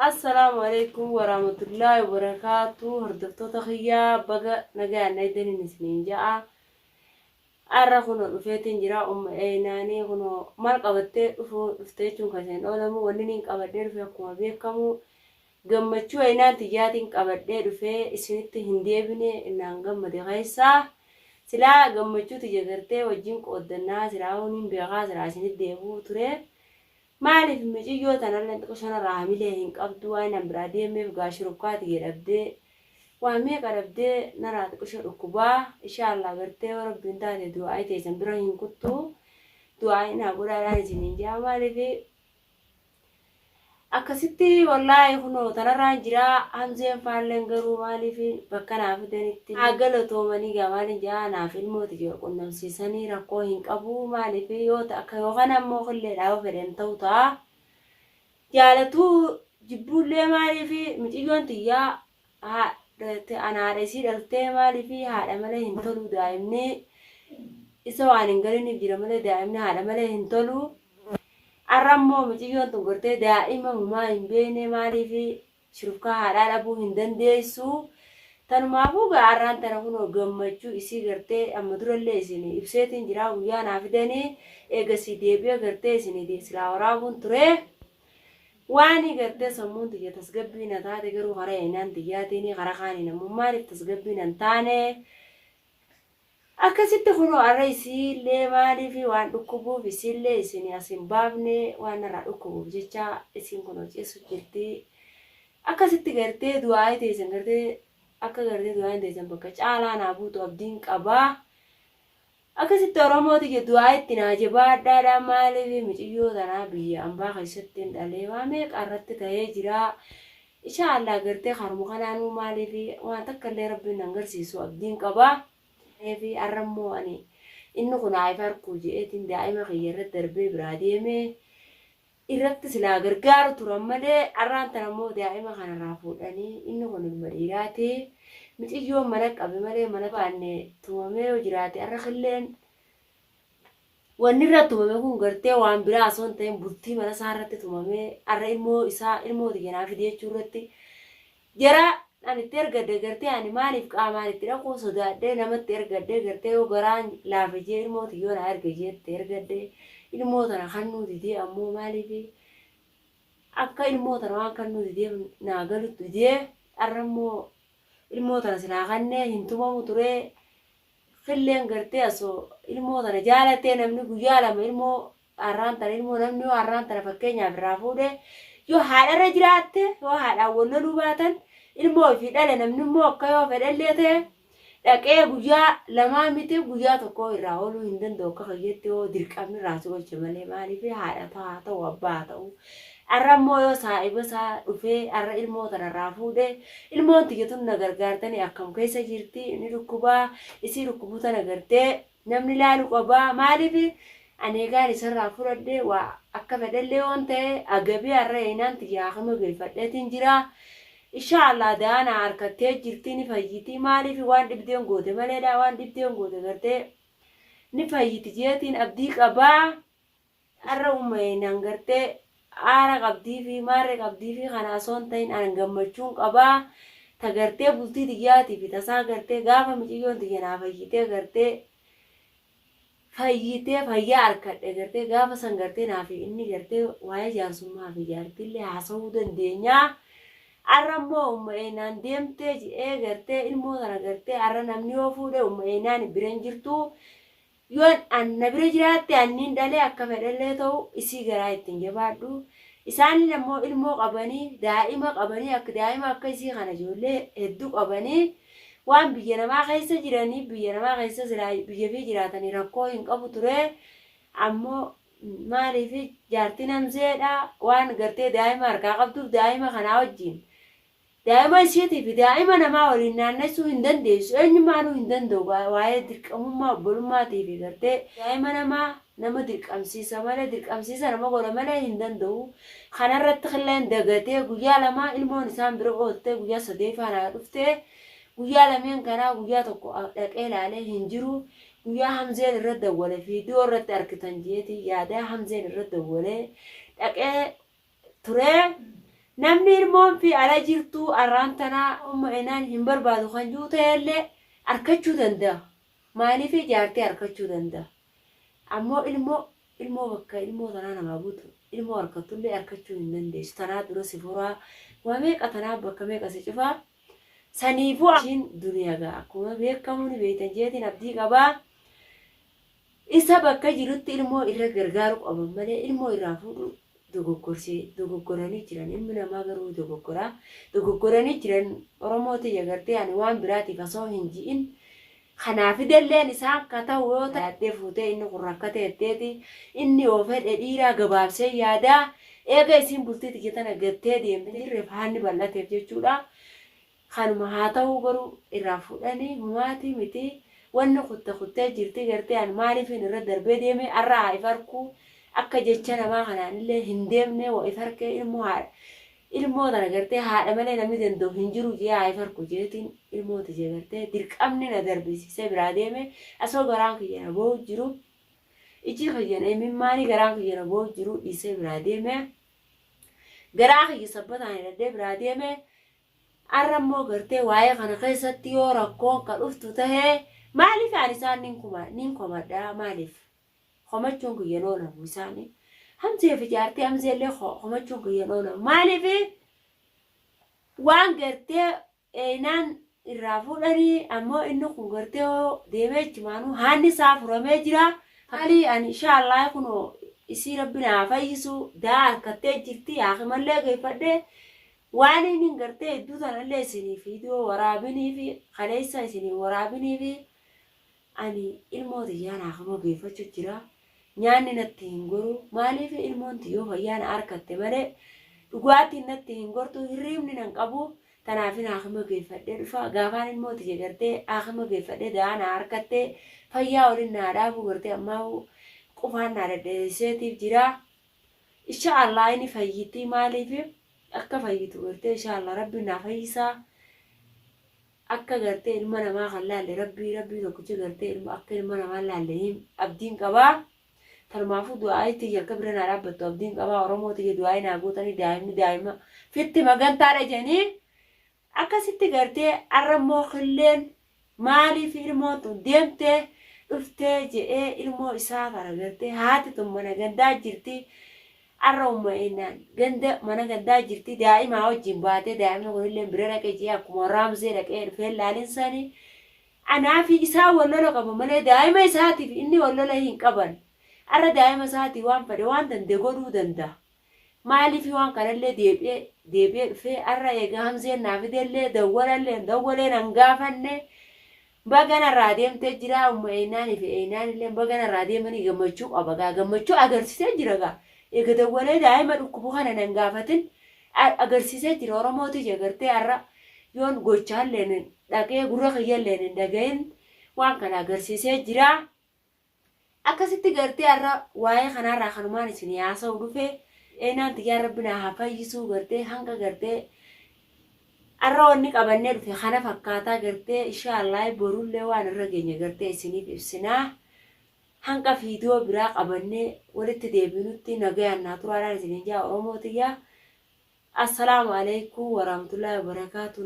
السلام عليكم ورحمة الله وبركاته. هردفتو تخيا بقى نجا نيدني نسنين جاء أرخنا رفيتين جرا أيناني هنا مرق أبتة رفتيشون كسين أولا مو وننين كابدير في كم بيكمو جمّتشو أينان تجاتين كابدير في إسنت هندي بني إنهم جمّ دغيسا سلا جمّتشو تجارتي وجيم قدنا سلا ونين بيغاز راسين ديبو تري maaliif mijiyyoo tanallee qoshana raamilee hin qabdu waan ambiraadee meef gaashirukkaati jedhabdee waan meeqa dhabdee naraati qosha dhukkubaa inshallah gartee rabbiin taate du'aa teessan bira hin kuttu du'aa ina godhaadhaan isiniin jaa maaliif akkasitti wallaahi kunoo tanarraan jiraa hamzeen faalleen garuu maaliif bakka naaf fidanitti haggalatoomanii gamaan jaa naaf ilmooti jiru qunnamsiisanii rakkoo hin qabu maaliif yoo akka yookaan ammoo kullee dhaaba fedhan ta'u ta'a. Jaalatu jibbullee maaliif miciyyoon tiyyaa anaadha isii dhaltee maaliif haadha malee hin tolu daa'imni isa waan hin galiniif jira malee daa'imni haadha malee hin tolu. Arrammoo miciyyoon tun gortee daa'ima humaa hin beekne maaliif shurufkaa haadhaa dhabuu hin dandeessu. Tanumaafuu gaarraan tana kunoo gammachuu isii gartee amma durallee isin ibseetiin jira guyyaa naaf fidanii eegasii deebi'ee gartee isin silaa waraabuun ture. Waani gartee sammuun tiyya tasgabbiin taate garuu karaa eenyaan tiyyaatiin karaa kaaniin ammoo maaliif tasgabbiin hin taane akkasitti kunoo arra isiillee maaliif waan dhukkubuuf isiillee isin asin baafne waan irraa dhukkubuuf jecha isin kunoo ceessu jirti akkasitti gartee du'aa teessan gartee akka gartee du'aa teessan bakka caalaa naa buutu abdiin qabaa. Akkasitti Oromooti jedhu'aa itti naa jabaadhaadhaan maaliif mijiyyoo tanaa biyya ambaa keessatti hin dhalee waan meeqa irratti ta'ee jira. Inshallah gartee harmu kanaanuu maaliif waan takka illee rabbiin agarsiisu abdiin qabaa. Fi arrammoo ani inni kun haayif harkuu je'eetiin daa'ima kiyya irratti darbee biraa deemee irratti silaa gargaaru turan malee arraan tanammoo daa'ima kanarraa fuudhanii inni kun ilma dhiiraati. Miciyyoon mana qabe malee mana baanne tumamee yoo jiraate arra killeen wanni irratti tumame kun gartee waan biraa osoo hin ta'in bultii mana isaa irratti tumamee arra ilmoo isaa ilmooti ganaa fidee jechuu irratti jara ani itti ergadde gartee ani maaliif qaamaan itti dhaquu sodaadhee namatti ergadde gartee yoo garaan laafe jee ilmooti yoo na erga jeette ergadde ilmoo tana kan nuti dee ammoo maaliif akka ilmoo tana waan kan nuti dee naa galutti dee arrammoo ilmoo tana silaa kannee hin tumamu ture killeen gartee asoo ilmoo tana jaalatee namni guyyaa lama ilmoo arraan tana ilmoo namni yoo arraan tana fakkeenyaaf irraa fuudhe yoo haadharra jiraatte yoo haadhaan wal loluu baatan ilmoo fi dhale namni immoo akka yoo fedhallee ta'e dhaqee guyyaa lamaa miti guyyaa tokko irraa ooluu hin danda'u akka fayyetti yoo dirqamni raasuu gocha malee maaliif haadha ta'u abbaa ta'u. Arrammoo yoo saahiba isaa dhufee arra ilmoo tanarraa fuudhe ilmoon tiyyatun na gargaartanii akkam keessa jirti inni dhukkubaa isii dhukkubuu tana gartee namni laalu qabaa maaliif ani egaan isarraa fudhadhee waa akka fedhallee waan ta'e agabii arra eenaan tiyyaa kama galfadheetiin jira. Inshallah daana harkattee jirti ni fayyiti maaliif waan dhibdeen goote maleedha waan dhibdeen goote gartee ni fayyiti jeetiin abdii qabaa arra uummanaan gartee. Aara qabdii fi maarree qabdii fi kana osoo hin ta'in an gammachuun qabaa. Tagartee bultii tiyyaatii fi tasaa gartee gaafa miciyyoon tiyya naa fayyitee gartee fayyitee fayyaa harkadhe gartee gaafa san gartee naa fi inni gartee waa'ee jaarsummaa fi jaartillee haasa'uu dandeenya. Arrammoo uummanaan deemtee ji'ee gartee ilmoo tana gartee arra namni yoo fuudhe uummanaan biran jirtu. Yoon anna bira jiraatte anniin dhalee akka fedhallee ta'u isii garaa ittiin jabaadhu. Isaan ammoo ilmoo qabanii daa'ima qabanii akka daa'ima akka isii kana ijoollee hedduu qabanii waan biyya namaa keessa jiranii biyya namaa keessa biyya fi jiraatanii rakkoo hin qabu ture. Ammoo maaliif jaartiin hamzeedha waan gartee daa'ima harkaa qabduuf daa'ima kanaa wajjin. Daa'ima isiitii fi daa'ima namaa waliin naannessuu hin dandeessu. Eenyummaanuu hin danda'u waa'ee dirqamummaa obbolummaatii fi gartee daa'ima namaa nama dirqamsiisa malee dirqamsiisa nama godha malee hin danda'u. Kanarratti killeen dagatee guyyaa lamaa ilmoon isaan bira oottee guyyaa sadee faanaa dhuftee guyyaa lameen kanaa guyyaa tokko dhaqee ilaalee hin jiru. Guyyaa hamzeen irratti dawwalee viidiyoo irratti argitan jeetii yaadaa hamzeen irratti dawwalee dhaqee turee. namni ilmoon fi ala jirtu arraantanaa umma enaan hin barbaadu kan juu ta'ellee arkachuu danda'a. Maaliif ijaartee arkachuu danda'a. Ammoo ilmoo bakka ilmoo tanaa namaa buutu ilmoo harkattullee arkachuu hin dandeessu. Tanaa dura si furaa waa meeqa tanaa bakka meeqa si cufaa. Saniifuu ishiin duniyaa akkuma beekamu ni beektan jeetiin abdii qabaa. Isa bakka jirutti ilmoo irra gargaaru qaban malee ilmoo irraa fuudhu dogoggoranii jiran. Ilmi namaa garuu dogoggoranii jiran Oromooti agartee ani waan biraatiif osoo hin ji'in. Kanaaf dalleen isaa akka ta'u yoo ta'e fuutee inni kun rakkate jetteeti inni yoo fedhe dhiiraa gabaabsee yaadaa eega isiin bultii xiqqeetan agattee deemte jirreef haanni bal'ateef jechuudha. Kanuma haa ta'u garuu irraa fuudhanii humaatii miti wanni kuttee jirti gartee an maaliif irra darbee deeme arraa haa ifarkuu akka jecha namaa kanaanillee hin deemne waa ifarkee ilmoo tana gartee haadha malee namni danda'u hin jiru jee haa ifarku jeetiin ilmooti jee gartee dirqamni na darbisiisee biraa deeme asoo garaan kiyyana boo'u jiru iji kiyyana mimmaanii garaan kiyyana boo'u jiru dhiisee biraa deeme garaa kiyya sabbataan hidhadhee biraa deeme. Arrammoo gartee waa'ee kana keessatti yoo rakkoon ka dhuftu tahee maaliif aan isaan nin komadhaa maaliif komachuun kiyyan oolamu isaanii hamseef ijaartee hamseellee komachuun kiyyan oolamu maaliif waan gartee eenaan irraa fuudhanii ammoo inni kun gartee deemee jimaanuu haanni isaa furamee jira. Haalii ani inshaallah kunoo isii rabbi naa fayyisu daa harkattee jirti haakimallee geeffadhee. Waan inni gartee iddoo tanallee isiniif iddoo waraabinii fi kaleessa isinii waraabinii fi ani ilmoo tiyyaan haakama geeffachuu jira. Nyaanni natti hin goru maaliif ilmoon tiyyoo fayyaan harkatte malee dhugaatiin natti hin gortu hirriibni nan qabu tanaafin haakama geeffadhee dhufa gaafaan ilmoo tiyya gartee haakama geeffadhee da'aan harkatte fayyaa waliin naa dhaabu gartee ammaa qufaan naa daddeessiseetiif jira. Inshaallah inni fayyitii maaliif akka fayyitu gartee inshaallah rabbi naa fayyisaa akka gartee ilma namaa kan laalle rabbii tokkicha gartee akka ilma namaa laalle abdiin qabaa. Tanumaafuu du'aa itti jalqa bira naa dhaabbattu abdiin qabaa. Oromoo tiyya du'aa naa guutanii daa'ima fitti magantaadha jedhanii akkasitti gartee arrammoo killeen maaliif ilmoon tun deemtee dhuftee jedhee ilmoo isaa kana gartee haati tun mana gandaa jirti. Arra uummanaan ganda mana gandaa jirti daa'imaa wajjin baatee daa'imni kunillee bira dhaqee jee akkuma raamsee dhaqee dhufee laalinsanii anaafi isaa wallola qabu malee daa'ima isaatiif inni wallola hin qaban. Arra daa'ima isaatii waan fedhe waan danda'e godhuu danda'a. Maaliif waan kanallee deebi'ee dhufee arra eegaa hamseen naa fidellee dawwalee nan gaafanne baganarraa deemtee jira uummanaan fi eenaanillee baganarraa deemanii gammachuu qaba gammachuu agarsiisee jira gaa. Eega dawwalee daa'ima dhukkubu kana nan gaafatin agarsiisee jira. Oromooti agartee arra yoon gochaallee dhaqee gurra kiyyallee hin dhagahin waan kana agarsiisee jira. Akkasitti gartee arra waa'ee kanarraa kanumaan isin haasa'u dhufee eenaan tiyyaa rabbi naa haa fayyisuu gartee hanga gartee arra wanni qabannee dhufe kana fakkaataa gartee inshaallah borullee waan irra geenya gartee isiniif ibsinaa. Hanga viidiyoo biraa qabannee walitti deebinutti nagayaan naa turaadhaan isiniin jaa Oromoo tiyyaa. Assalaamu alaikum warahmatullahi wabarakatuh.